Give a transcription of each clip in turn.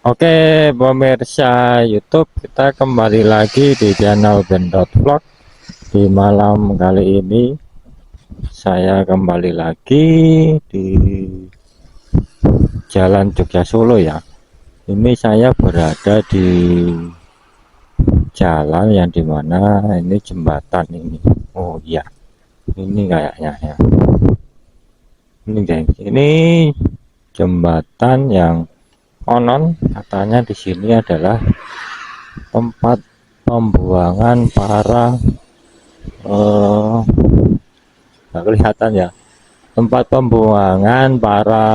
Oke, pemirsa YouTube, kita kembali lagi di channel Gendot Vlog. Di malam kali ini saya kembali lagi di Jalan Jogja Solo ya. Ini saya berada di jalan yang dimana ini jembatan ini. Oh iya, ini kayaknya ya. Ini guys, ini jembatan yang konon katanya di sini adalah tempat pembuangan para nggak kelihatan ya, tempat pembuangan para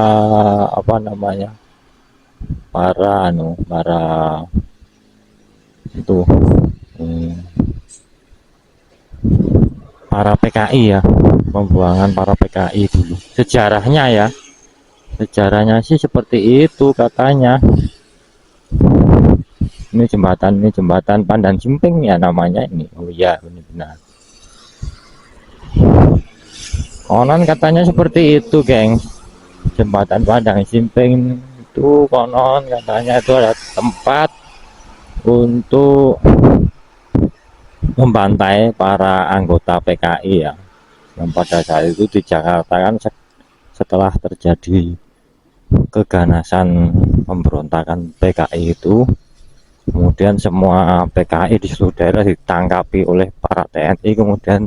apa namanya, para itu, hmm, para PKI ya, pembuangan para PKI dulu sejarahnya ya. Sejarahnya sih seperti itu katanya. Ini jembatan Pandan Simping ya namanya ini. Oh iya, benar-benar konon katanya seperti itu geng. Jembatan Pandan Simping itu konon katanya itu ada tempat untuk membantai para anggota PKI ya, yang pada saat itu di Jakarta kan setelah terjadi keganasan pemberontakan PKI itu, kemudian semua PKI di seluruh daerah ditangkapi oleh para TNI, kemudian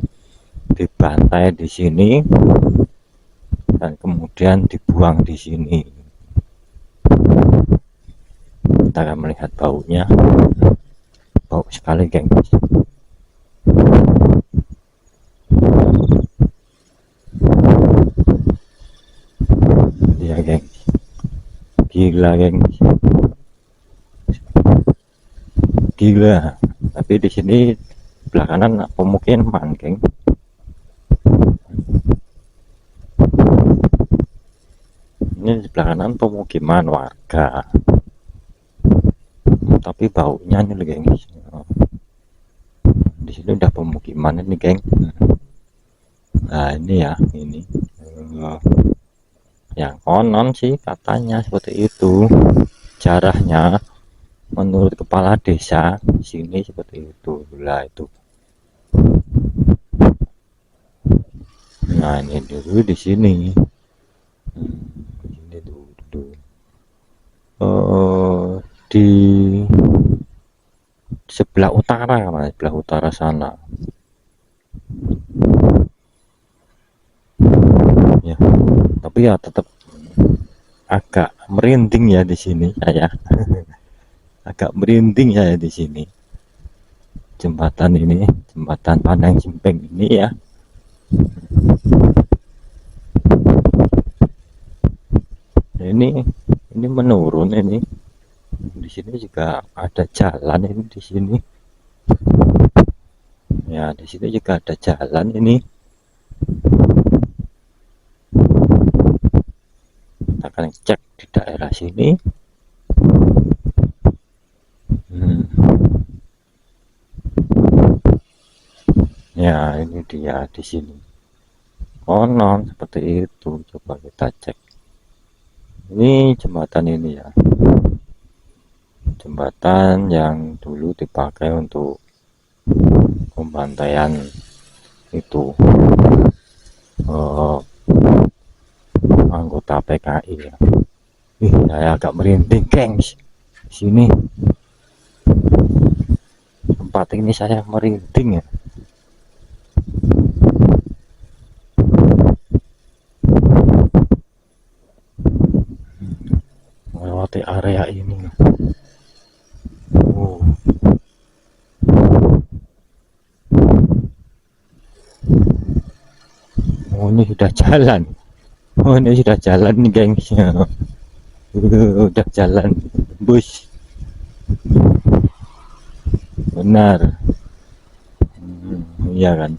dibantai di sini dan kemudian dibuang di sini. Kita akan melihat baunya, bau sekali geng. Iya geng, gila geng, gila. Tapi di sini sebelah kanan pemukiman geng. Ini sebelah kanan pemukiman warga, tapi baunya nih geng. Di sini udah pemukiman ini geng. Nah ini ya, ini yang konon sih katanya seperti itu. Jarahnya menurut kepala desa di sini seperti itu. Lah itu. Nah ini dulu di sini. Ini dulu. Di sebelah utara, sebelah utara sana. Ya, tapi ya tetap agak merinding ya di sini saya. Agak merinding saya di sini. Jembatan ini, jembatan Pandang Simping ini ya. Ini menurun ini. Di sini juga ada jalan ini di sini. Ya, di sini juga ada jalan ini. Kita akan cek di daerah sini. Ya, ini dia di sini. Konon seperti itu. Coba kita cek. Ini jembatan ini ya. Jembatan yang dulu dipakai untuk pembantaian itu anggota PKI ya. Saya agak merinding gengs. Sini tempat ini saya merinding ya. Melewati area ini. Oh, ini sudah jalan. Oh, ini sudah jalan nih gengs. Udah jalan bus. Benar. Iya kan.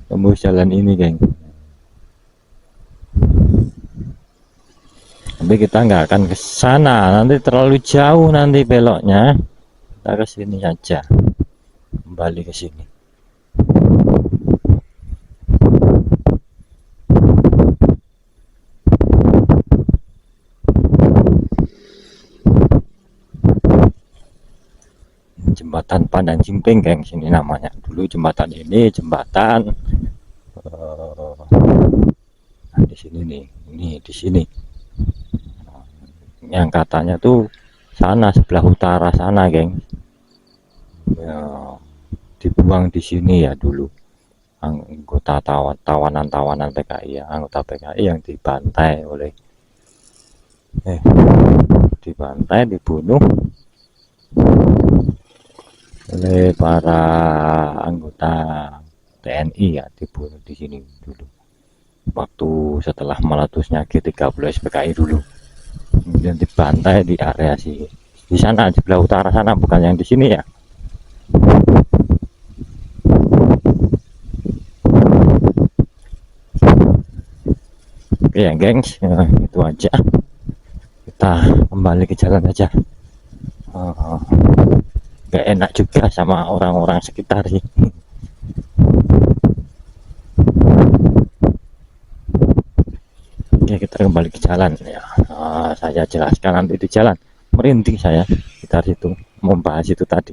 Tembus jalan ini geng. Tapi kita nggak akan ke sana, nanti terlalu jauh nanti beloknya. Kita ke sini aja. Kembali ke sini. jembatan Pandang Simping, geng, sini namanya. Dulu jembatan ini jembatan nah, di sini nih, ini di sini. Yang katanya tuh sana sebelah utara sana, geng. Ya, dibuang di sini ya dulu anggota tawanan PKI ya, anggota PKI yang dibantai oleh dibunuh oleh para anggota TNI ya, dibunuh di sini dulu waktu setelah meletusnya G30 SPKI dulu, kemudian dibantai di area di sana, di sebelah utara sana, bukan yang di sini ya. Oke ya gengs, ya, itu aja, kita kembali ke jalan aja. Gak enak juga sama orang-orang sekitar sih. Oke, kita kembali ke jalan ya. Saya jelaskan nanti di jalan, merinding saya sekitar situ membahas itu tadi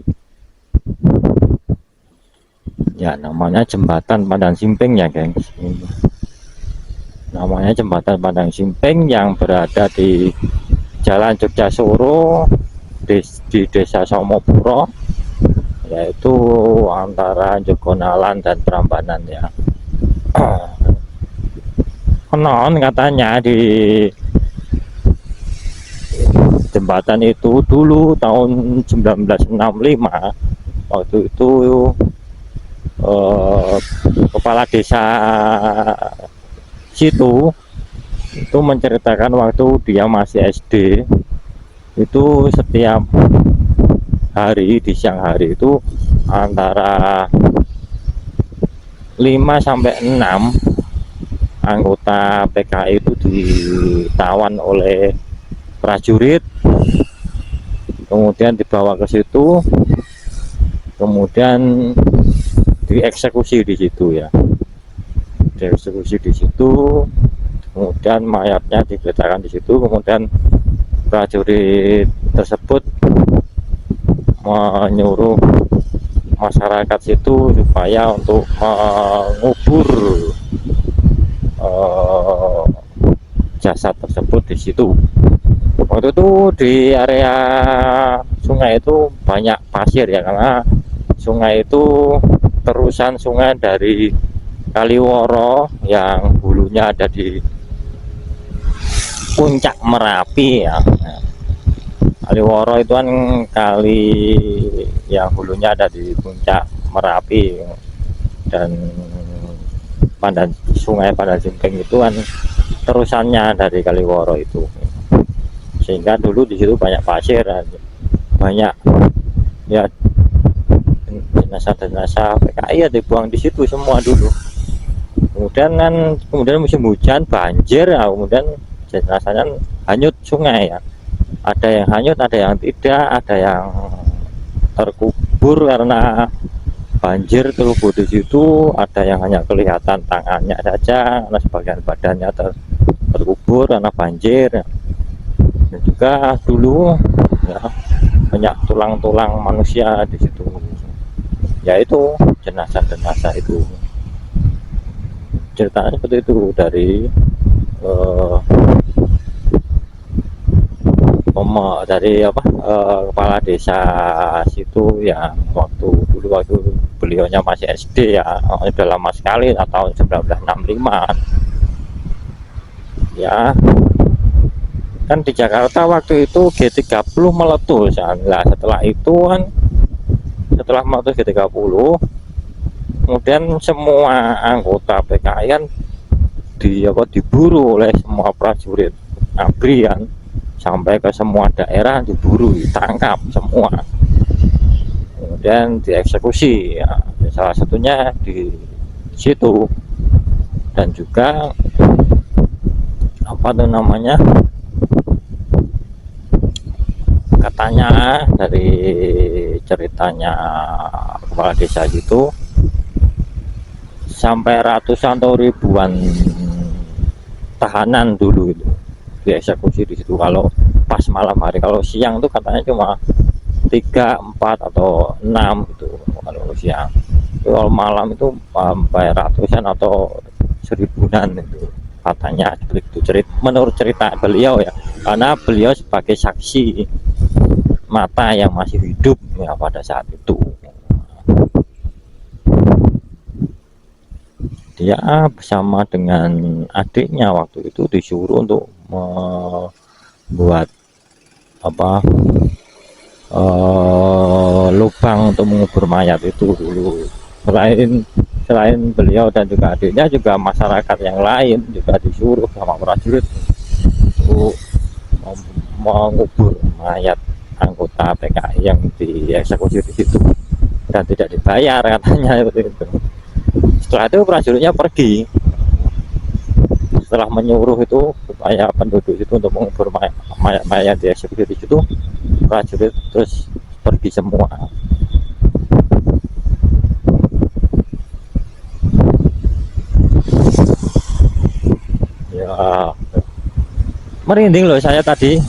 ya. Namanya jembatan Pandang Simping ya gengs, namanya jembatan Pandang Simping yang berada di Jalan Jogja Soro di Desa Somopuro, yaitu antara Jogonalan dan Prambanan ya. Konon katanya di jembatan itu dulu tahun 1965 waktu itu kepala desa situ itu menceritakan waktu dia masih SD itu setiap hari di siang hari itu antara 5 sampai 6 anggota PKI itu ditawan oleh prajurit, kemudian dibawa ke situ, kemudian dieksekusi di situ ya, dieksekusi di situ, kemudian mayatnya diletakkan di situ, kemudian prajurit tersebut menyuruh masyarakat situ supaya untuk mengubur jasad tersebut di situ. Waktu itu di area sungai itu banyak pasir ya, karena sungai itu terusan sungai dari Kaliworo yang hulunya ada di puncak Merapi ya. Kaliworo itu kan kali yang hulunya ada di puncak Merapi, dan sungai Pandang Simping itu kan terusannya dari Kaliworo itu, sehingga dulu di situ banyak pasir, banyak ya jenazah PKI ya dibuang di situ semua dulu. Kemudian musim hujan banjir ya, kemudian jenazahnya hanyut sungai ya, ada yang hanyut, ada yang tidak, ada yang terkubur karena banjir terkubur di situ, ada yang hanya kelihatan tangannya saja karena sebagian badannya terkubur karena banjir. Dan juga dulu ya banyak tulang-tulang manusia di situ, yaitu jenazah-jenazah itu. Ceritanya seperti itu dari kepala desa situ yang waktu beliaunya masih SD ya, udah lama sekali, tahun 1965 ya. Kan di Jakarta waktu itu G30 meletus ya. Nah, setelah meletus G30, kemudian semua anggota PKI kan diburu oleh semua prajurit ABRI kan, sampai ke semua daerah diburu, ditangkap semua, kemudian dieksekusi ya. Salah satunya di situ. Dan juga katanya dari ceritanya kepala desa itu sampai ratusan atau ribuan tahanan dulu itu dieksekusi di situ kalau pas malam hari. Kalau siang tuh katanya cuma 3, 4 atau 6 gitu kalau siang. Kalau malam itu sampai ratusan atau seribuan itu katanya, seperti itu menurut cerita beliau ya, karena beliau sebagai saksi mata yang masih hidup ya pada saat itu. Dia bersama dengan adiknya waktu itu disuruh untuk membuat apa lubang untuk mengubur mayat itu dulu. Selain beliau dan juga adiknya, juga masyarakat yang lain juga disuruh sama prajurit untuk mengubur mayat anggota PKI yang dieksekusi di situ dan tidak dibayar katanya seperti itu. Setelah itu prajuritnya pergi, setelah menyuruh itu supaya penduduk itu untuk mengubur mayat dieksekusi di situ, prajurit terus pergi semua. Ya, merinding loh saya tadi,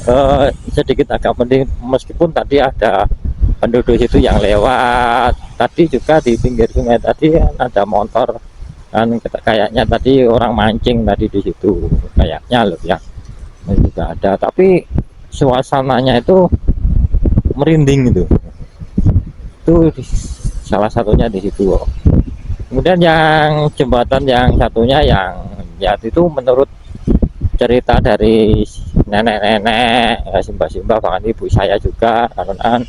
sedikit agak merinding meskipun tadi ada penduduk itu yang lewat. Tadi juga di pinggir sungai tadi ada motor kan, kayaknya tadi orang mancing tadi di situ kayaknya loh ya, juga ada, tapi suasananya itu merinding itu salah satunya di situ. Kemudian yang jembatan yang satunya yang ya itu menurut cerita dari nenek-nenek, simbah-simbah, bahkan ibu saya juga, karena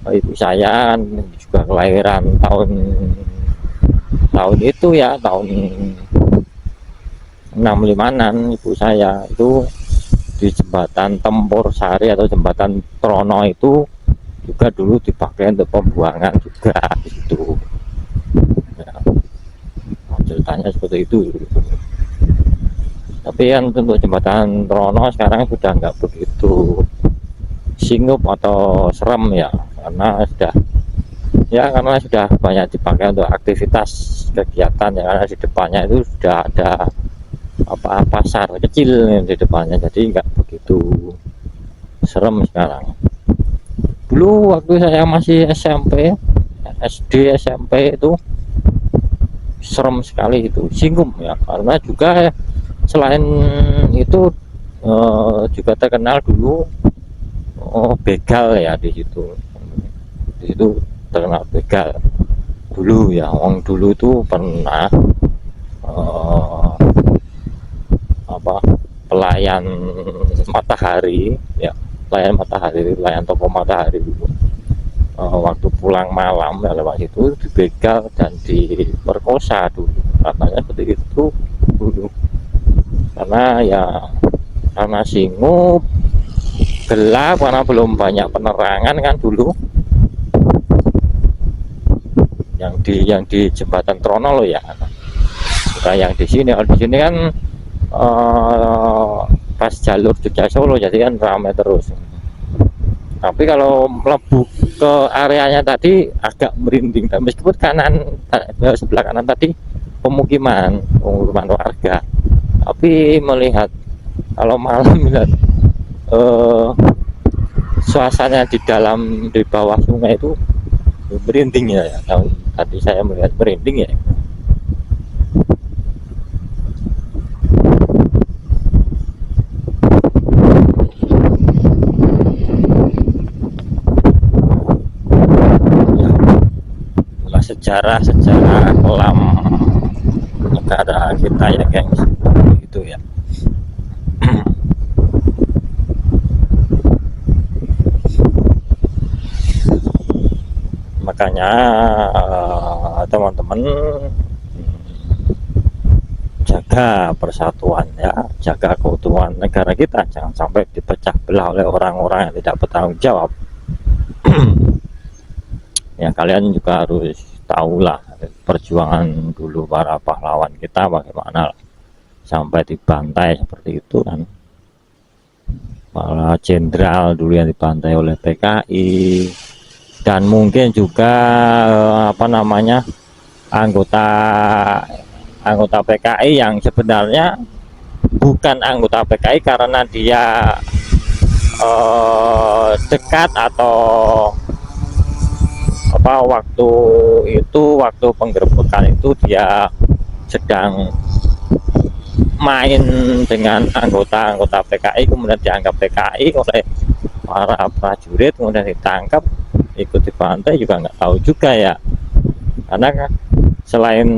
ibu saya juga kelahiran tahun itu ya, tahun 65-an. Ibu saya itu di jembatan Tempur Sari atau jembatan Trono itu juga dulu dipakai untuk pembuangan juga itu ya, ceritanya seperti itu. Tapi yang untuk jembatan Trono sekarang sudah nggak begitu singgup atau serem ya, karena sudah banyak dipakai untuk aktivitas kegiatan ya, karena di depannya itu sudah ada pasar kecil di depannya, jadi nggak begitu serem sekarang. Dulu waktu saya masih SMP, SD, SMP itu serem sekali itu, singgup ya, karena juga selain itu juga terkenal dulu begal ya di situ terkenal begal dulu ya. Orang dulu itu pernah pelayan matahari ya, pelayan toko matahari dulu, waktu pulang malam ya lewat situ dibegal dan diperkosa dulu, katanya seperti itu dulu. Karena singgup, gelap, karena belum banyak penerangan kan dulu. Yang di jembatan Trono loh ya, bukan yang di sini. Kalau di sini kan pas jalur Jogja Solo, jadi kan ramai terus. Tapi kalau melebu ke areanya tadi agak merinding, meskipun sebelah kanan tadi pemukiman warga, tapi melihat kalau malam melihat suasana di bawah sungai itu merinding ya. Tadi saya melihat merinding ya. Sejarah kelam negara kita ya gengs, itu ya. Makanya teman-teman jaga persatuan ya, jaga keutuhan negara kita, jangan sampai dipecah belah oleh orang-orang yang tidak bertanggung jawab. Ya, kalian juga harus tahulah perjuangan dulu para pahlawan kita bagaimana sampai dibantai seperti itu kan. Para jenderal dulu yang dibantai oleh PKI, dan mungkin juga anggota PKI yang sebenarnya bukan anggota PKI karena dia dekat atau apa waktu itu, waktu penggerbekan itu dia sedang main dengan anggota-anggota PKI, kemudian dianggap PKI oleh para prajurit, kemudian ditangkap ikut dibantai, juga nggak tahu juga ya, karena selain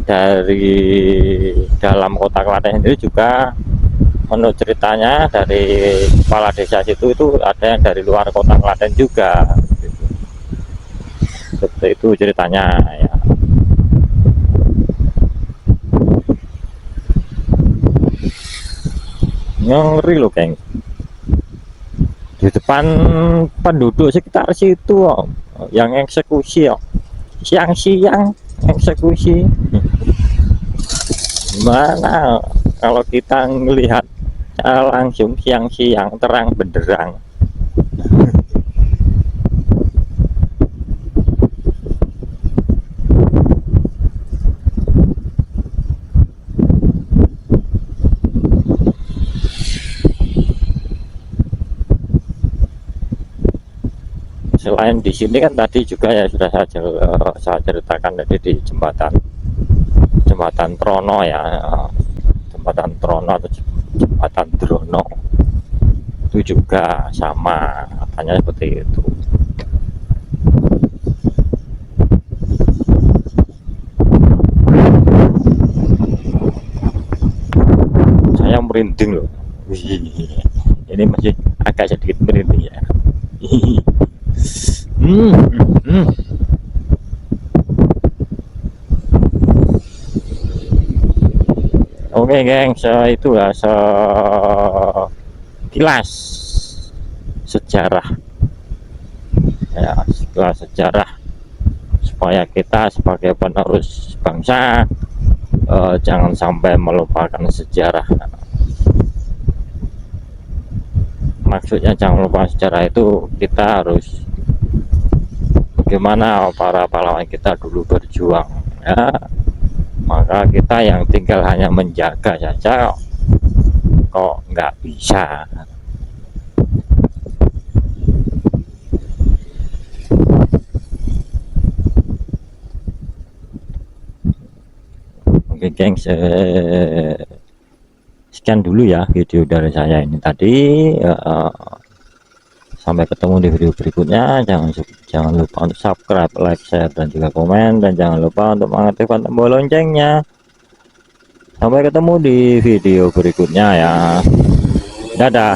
dari dalam kota Klaten sendiri juga menurut ceritanya dari kepala desa situ itu ada yang dari luar kota Klaten juga gitu. Seperti itu ceritanya ya. Ngeri loh geng, di depan penduduk sekitar situ oh, yang eksekusi oh. Siang-siang eksekusi. Gimana kalau kita melihat langsung siang-siang terang benderang. Selain di sini kan tadi juga ya sudah saya ceritakan tadi di jembatan Trono ya, jembatan Trono atau jembatan Drono itu juga sama, katanya seperti itu. Saya merinding loh. Ini masih agak sedikit merinding ya. Oke geng, itu ya sekilas sejarah ya, sekilas sejarah supaya kita sebagai penerus bangsa jangan sampai melupakan sejarah. Maksudnya jangan lupa sejarah itu kita harus bagaimana para pahlawan kita dulu berjuang ya, maka kita yang tinggal hanya menjaga saja kok nggak bisa. Oke gengs, sekian dulu ya video dari saya ini tadi. Sampai ketemu di video berikutnya. Jangan lupa untuk subscribe, like, share, dan juga komen, dan jangan lupa untuk mengaktifkan tombol loncengnya. Sampai ketemu di video berikutnya ya. Dadah.